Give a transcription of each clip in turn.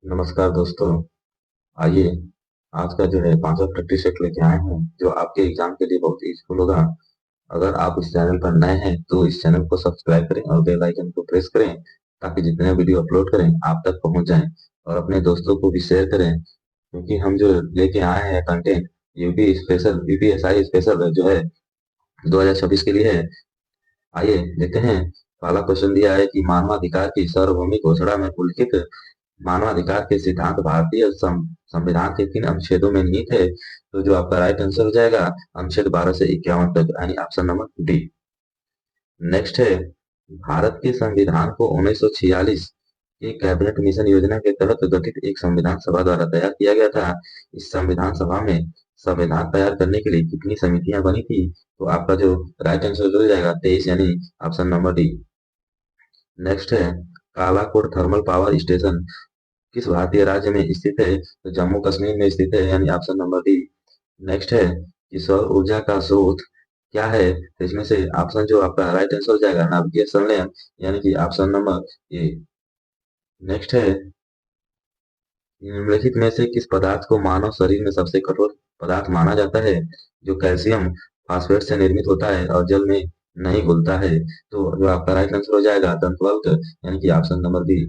नमस्कार दोस्तों। आइए आज का जो है पांचवा प्रैक्टिस सेट लेके आए हैं जो आपके एग्जाम के लिए बहुत यूजफुल होगा। अगर आप इस चैनल पर नए हैं तो इस चैनल को सब्सक्राइब करें और बेल आइकन को प्रेस करें ताकि जितने वीडियो अपलोड करें आप तक पहुंच जाएं और अपने दोस्तों को भी शेयर करें क्योंकि हम जो लेके आए हैं content UP special UPSI special जो है 2026 के लिए है। आइए देखते हैं। पहला क्वेश्चन दिया है कि मानवाधिकार की सार्वभौमिक घोषणा में उल्लिखित मानवाधिकार के सिद्धांत भारतीय संविधान के किन अनुच्छेदों में निहित है। तो जो आपका राइट आंसर हो जाएगा अनुच्छेद 12 से 51 तक यानी ऑप्शन नंबर डी। नेक्स्ट है भारत के संविधान को 1946 की कैबिनेट मिशन योजना के तहत गठित एक संविधान सभा द्वारा तैयार किया गया था। इस संविधान सभा में संविधान तैयार करने के लिए कितनी समितियां बनी थी। तो आपका जो राइट आंसर हो जाएगा 23 यानी ऑप्शन नंबर डी। नेक्स्ट है कालाकोट थर्मल पावर स्टेशन किस भारतीय राज्य में स्थित है। तो जम्मू कश्मीर में स्थित है यानी ऑप्शन नंबर डी। नेक्स्ट है कि सौर ऊर्जा का स्रोत क्या है। तो इसमें से ऑप्शन जो आपका राइट आंसर हो जाएगा नाभिकीय संलयन यानी कि ऑप्शन नंबर ए। नेक्स्ट है निम्नलिखित में से किस पदार्थ को मानव शरीर में सबसे कठोर पदार्थ माना जाता है। जो कैल्शियम फास्फेट से निर्मित होता है और जल में नहीं घुलता है। तो जो आपका राइट आंसर हो जाएगा दंतवल्क यानी कि ऑप्शन नंबर बी।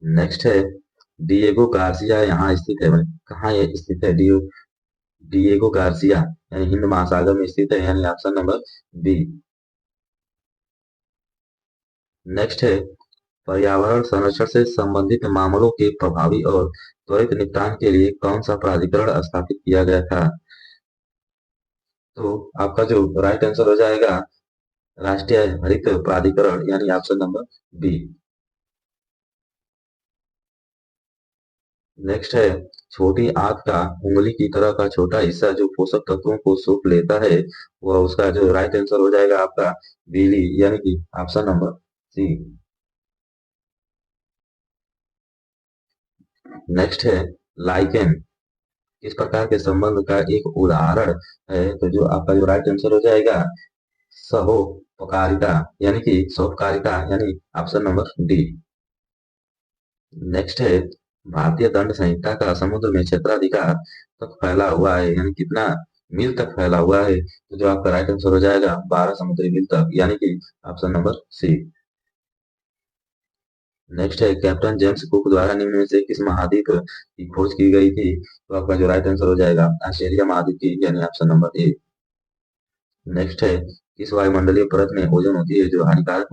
नेक्स्ट है डिएगो गार्सिया यहाँ स्थित है। कहाँ ये स्थित है डिएगो गार्सिया यानी हिंद महासागर में स्थित है यानी ऑप्शन नंबर बी। नेक्स्ट है पर्यावरण संरक्षण से संबंधित मामलों के प्रभावी और त्वरित निपटान के लिए कौन सा प्राधिकरण स्थापित किया गया था। तो आपका जो राइट आंसर हो जाएगा राष्ट्रीय हरित प्राधिकरण यानी ऑप्शन नंबर बी। नेक्स्ट है छोटी आंत का उंगली की तरह का छोटा हिस्सा जो पोषक तत्वों को सोख लेता है वह उसका जो राइट आंसर हो जाएगा आपका बीली यानी कि ऑप्शन नंबर सी। नेक्स्ट है लाइकेन किस प्रकार के संबंध का एक उदाहरण है। तो जो आपका जो राइट आंसर हो जाएगा सहोपकारिता यानी कि सौपकारिता यानी ऑप्शन नंबर डी। नेक्स्ट है भारतीय दंड संहिता का समुद्र में क्षेत्राधिकार तक फैला हुआ है यानी कितना मील तक फैला हुआ है। तो जो आपका राइट आंसर हो जाएगा 12 समुद्री मील तक यानी कि ऑप्शन नंबर सी। नेक्स्ट है कैप्टन जेम्स कुक द्वारा निम्न में से किस महाद्वीप की खोज की गई थी। तो आपका जो राइट आंसर हो जाएगा ऑस्ट्रेलिया महाद्वीप की यानी ऑप्शन नंबर ए। नेक्स्ट है किस वायुमंडलीय परत में ओजोन होती है जो हानिकारक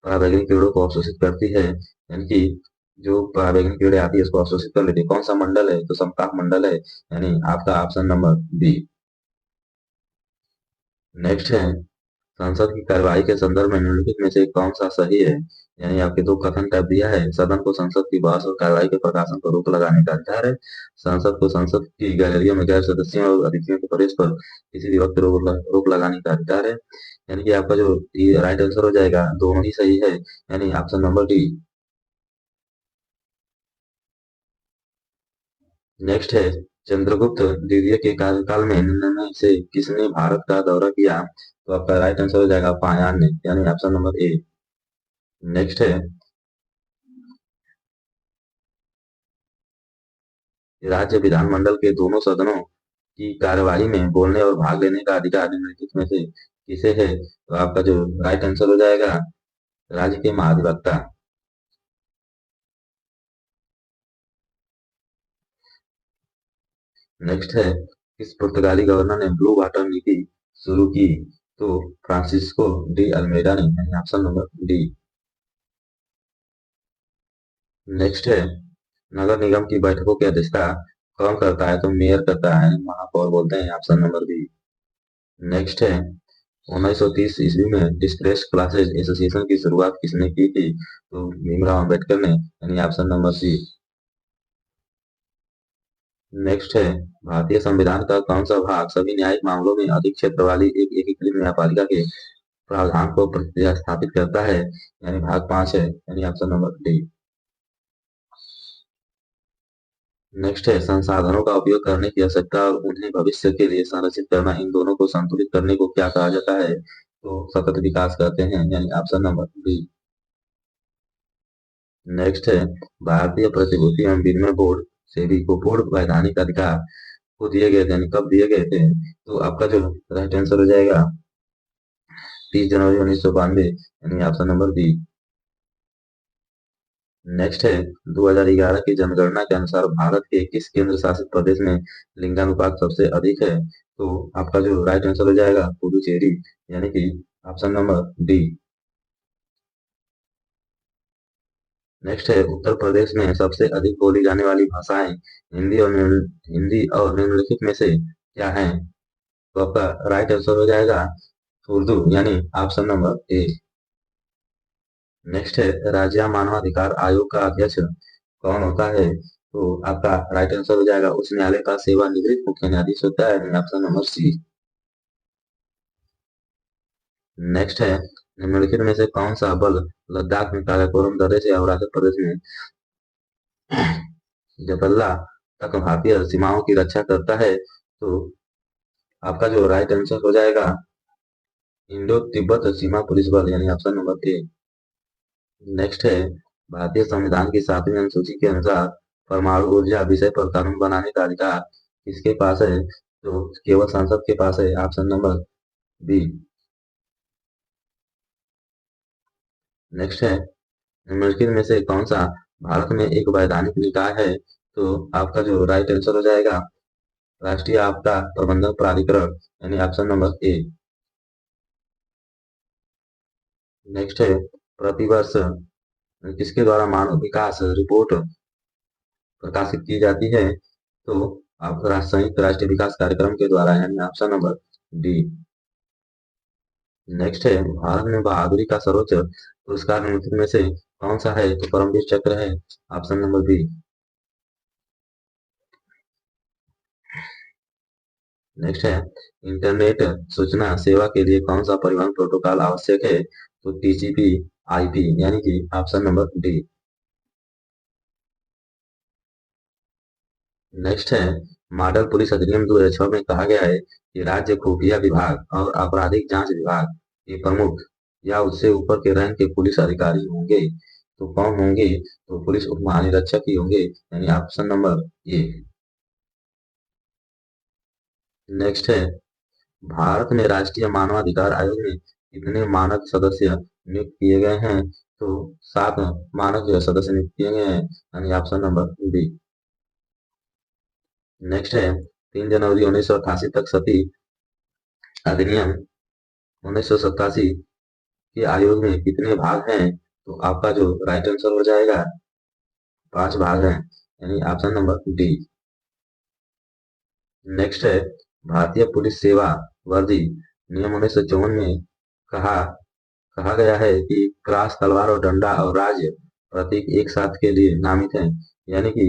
पराबैंगनी किरणों को अवशोषित करती है यानी कि जो पराबैंगनी किरणें आती है उसको अवशोषित कर लेती है। कौन सा मंडल है। तो समताप मंडल है यानी आपका ऑप्शन नंबर बी। नेक्स्ट है संसद की कार्यवाही के संदर्भ में निम्नलिखित में से कौन सा सही है। यानी आपके दो कथन टाइप दिया है सदन को संसद की बहस और कार्यवाही के प्रकाशन पर रोक लगाने का अधिकार है। संसद को संसद की गैलरियों में गैर सदस्यों और अतिथियों के प्रवेश पर किसी भी वक्त रोक लगाने का अधिकार है। यानी कि आपका जो राइट आंसर हो जाएगा दोनों ही सही है यानी ऑप्शन नंबर डी। नेक्स्ट है चंद्रगुप्त द्वितीय के कार्यकाल में निम्न में से किसने भारत का दौरा किया। तो आपका राइट आंसर हो जाएगा पायान ने यानी ऑप्शन नंबर ए। नेक्स्ट है राज्य विधानमंडल के दोनों सदनों की कार्यवाही में बोलने और भाग लेने का अधिकार निम्नलिखित में से किसे है। तो आपका जो राइट आंसर हो जाएगा राज्य के महाधिवक्ता। नेक्स्ट है किस पुर्तगाली गवर्नर ने ब्लू वाटर नीति शुरू की। तो फ्रांसिस्को डी अल्मेडा ने यानी ऑप्शन नंबर डी। नेक्स्ट है नगर निगम की बैठकों की अध्यक्षता कौन करता है। तो मेयर करता है महापौर बोलते हैं ऑप्शन नंबर बी। नेक्स्ट है 1930 ईस्वी में डिस्ट्रेस क्लासेज एसोसिएशन की शुरुआत किसने की थी। तो भीमराव अंबेडकर ने यानी ऑप्शन नंबर सी। नेक्स्ट है भारतीय संविधान का कौन सा भाग सभी न्यायिक मामलों में अधिक क्षेत्र वाली एक एकीकृत न्यायपालिका के प्रावधान को प्रतिस्थापित करता है। यानी भाग 5 है यानी ऑप्शन नंबर डी। नेक्स्ट है संसाधनों का उपयोग करने की आवश्यकता और उन्हें भविष्य के लिए संरक्षित करना इन दोनों को संतुलित करने को क्या कहा जाता है। तो सतत विकास कहते हैं यानी ऑप्शन नंबर बी। नेक्स्ट है भारतीय प्रतिभूति एवं विनिमय बोर्ड सेबी को पूर्ण वैधानिक अधिकार को दिए गए थे, यानी कब दिए गए थे? तो आपका जो राइट आंसर हो जाएगा 30 जनवरी 1992, यानी ऑप्शन नंबर बी। नेक्स्ट है 2011 की जनगणना के अनुसार भारत के किस केंद्र शासित प्रदेश में लिंगानुपात सबसे अधिक है? तो आपका जो राइट आंसर हो जाएगा पुडुचेरी, यानी कि ऑप्शन नंबर डी। नेक्स्ट है उत्तर प्रदेश में सबसे अधिक बोली जाने वाली भाषाएं हिंदी और निम्नलिखित में से क्या है? तो आपका राइट आंसर हो जाएगा उर्दू, यानी ऑप्शन नंबर ए। नेक्स्ट है राज्य मानवाधिकार आयोग का अध्यक्ष कौन होता है? तो आपका राइट आंसर हो जाएगा उच्च न्यायालय का सेवानिवृत्त मुख्य न्यायाधीश होता है, ऑप्शन नंबर सी। नेक्स्ट है निम्नलिखित में से कौन सा बल लद्दाख में काराकोरम दर्रे से अरुणाचल प्रदेश में जबल्ला तक भारतीय सीमाओं की रक्षा करता है? तो आपका जो राइट आंसर हो जाएगा इंडो तिब्बत सीमा पुलिस बल, यानी ऑप्शन नंबर ए। नेक्स्ट है भारतीय संविधान की 7वीं अनुसूची के अनुसार परमाणु ऊर्जा विषय पर कानून बनाने का अधिकार किसके पास है? तो केवल संसद के पास है, ऑप्शन नंबर बी। नेक्स्ट है निम्नलिखित में से कौन सा भारत में एक वैधानिक निकाय है? तो आपका जो राइट आंसर हो जाएगा राष्ट्रीय आपदा प्रबंधन प्राधिकरण, यानी ऑप्शन नंबर ए। नेक्स्ट है प्रतिवर्ष किसके द्वारा मानव विकास रिपोर्ट प्रकाशित की जाती है? तो आप संयुक्त राष्ट्र विकास कार्यक्रम के द्वारा, यानी ऑप्शन नंबर डी। नेक्स्ट है भारत में बहादुरी का सर्वोच्च पुरस्कार निम्नलिखित में से कौन सा है? तो परमवीर चक्र है, ऑप्शन नंबर बी। नेक्स्ट है इंटरनेट सूचना सेवा के लिए कौन सा परिवहन प्रोटोकॉल आवश्यक है? तो टीसीपी आईपी, यानी कि ऑप्शन नंबर डी। नेक्स्ट है मॉडल पुलिस अधिनियम 2006 में कहा गया है कि राज्य खुफिया विभाग और आपराधिक जांच विभाग के प्रमुख या उससे ऊपर के रैंक के पुलिस अधिकारी होंगे। तो कौन होंगे? तो पुलिस उप महानिरीक्षक ही होंगे, यानी ऑप्शन नंबर ए। नेक्स्ट है भारत में राष्ट्रीय मानवाधिकार आयोग में कितने मानद सदस्य नियुक्त किए गए हैं? तो 7 मानद जो सदस्य नियुक्त किए गए हैं, यानी ऑप्शन नंबर बी। नेक्स्ट है 3 जनवरी 1988 तक सती अधिनियम 1987 के आयोग में कितने भाग हैं? तो आपका जो राइट आंसर हो जाएगा 5 भाग हैं, यानी ऑप्शन नंबर डी। नेक्स्ट है भारतीय पुलिस सेवा वर्दी नियम 1954 में कहा कहा गया है कि क्रॉस तलवार और डंडा और राज्य प्रतीक एक साथ के लिए नामित हैं, यानी कि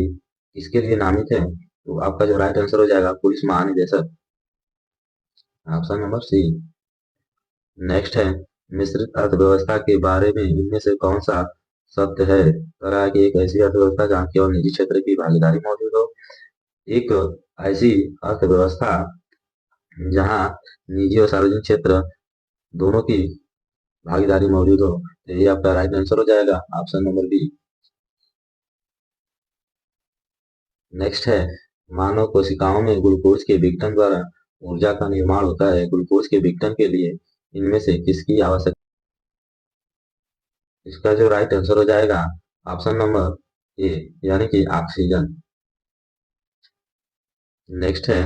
किसके लिए नामित है? तो आपका जो राइट आंसर हो जाएगा पुलिस महानिदेशक, ऑप्शन नंबर सी। नेक्स्ट है मिश्रित अर्थव्यवस्था के बारे में इनमें से कौन सा सत्य है? कह रहा है कि एक ऐसी अर्थव्यवस्था जहाँ केवल निजी क्षेत्र की भागीदारी मौजूद हो, एक ऐसी अर्थव्यवस्था जहाँ निजी और सार्वजनिक क्षेत्र दोनों की भागीदारी मौजूद हो। तो ये आपका राइट आंसर हो जाएगा ऑप्शन नंबर बी। नेक्स्ट है मानव कोशिकाओं में ग्लूकोज के विघटन द्वारा ऊर्जा का निर्माण होता है। ग्लूकोज के विघटन के लिए इनमें से किसकी आवश्यकता? इसका जो राइट आंसर हो जाएगा ऑप्शन नंबर ए, यानी कि ऑक्सीजन। नेक्स्ट है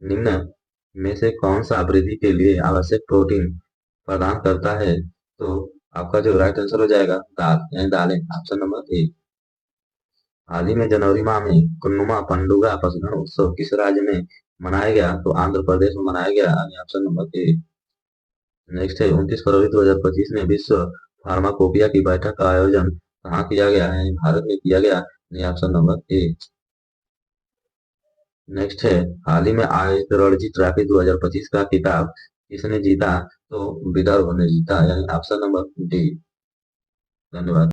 निम्न में से कौन सा वृद्धि के लिए आवश्यक प्रोटीन प्रदान करता है? तो आपका जो राइट आंसर हो जाएगा दाल, यानी दालें, ऑप्शन नंबर ए। हाल ही में जनवरी माह में कुन्नुमा पंडुगा पशुधन उत्सव किस राज्य में मनाया गया? तो आंध्र प्रदेश में मनाया गया, यानी ऑप्शन नंबर ए। नेक्स्ट है 29 फरवरी 2025 में विश्व फार्माकोपिया की बैठक का आयोजन कहाँ किया गया है? भारत में किया गया, यानी ऑप्शन नंबर ए। नेक्स्ट है हाल ही में आयोजित रणजी ट्रॉफी 2025 का खिताब किसने जीता? तो विदर्भ ने जीता, यानी ऑप्शन नंबर डी। धन्यवाद।